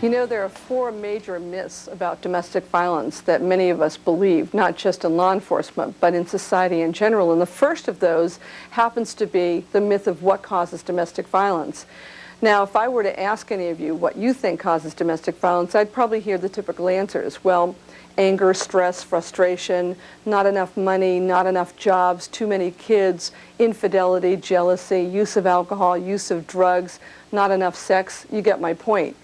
You know, there are four major myths about domestic violence that many of us believe, not just in law enforcement, but in society in general. And the first of those happens to be the myth of what causes domestic violence. Now, if I were to ask any of you what you think causes domestic violence, I'd probably hear the typical answers. Well, anger, stress, frustration, not enough money, not enough jobs, too many kids, infidelity, jealousy, use of alcohol, use of drugs, not enough sex. You get my point.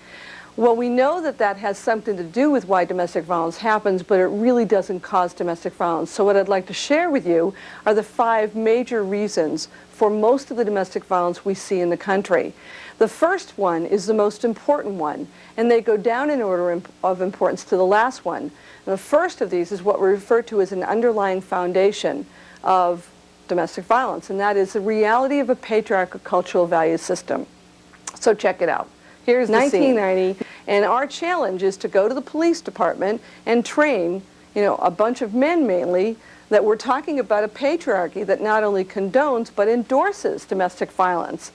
Well, we know that that has something to do with why domestic violence happens, but it really doesn't cause domestic violence. So what I'd like to share with you are the 5 major reasons for most of the domestic violence we see in the country. The first one is the most important one, and they go down in order of importance to the last one. And the first of these is what we refer to as an underlying foundation of domestic violence, and that is the reality of a patriarchal cultural value system. So check it out. Here's 1990, and our challenge is to go to the police department and train, a bunch of men mainly, that we're talking about a patriarchy that not only condones but endorses domestic violence.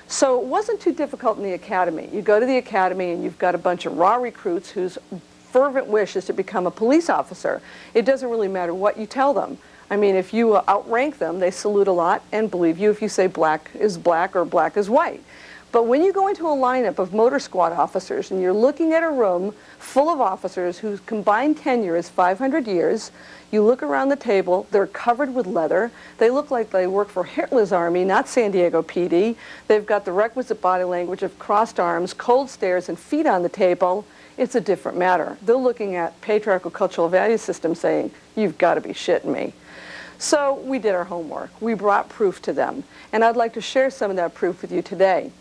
So it wasn't too difficult in the academy. You go to the academy and you've got a bunch of raw recruits whose fervent wish is to become a police officer. It doesn't really matter what you tell them. I mean, if you outrank them, they salute a lot and believe you if you say black is black or black is white. But when you go into a lineup of motor squad officers and you're looking at a room full of officers whose combined tenure is 500 years, you look around the table, they're covered with leather, they look like they work for Hitler's army, not San Diego PD, they've got the requisite body language of crossed arms, cold stares, and feet on the table. It's a different matter. They're looking at patriarchal cultural value system saying, you've got to be shitting me. So we did our homework. We brought proof to them. And I'd like to share some of that proof with you today.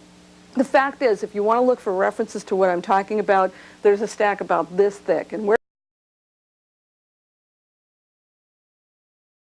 The fact is, if you want to look for references to what I'm talking about, there's a stack about this thick. And where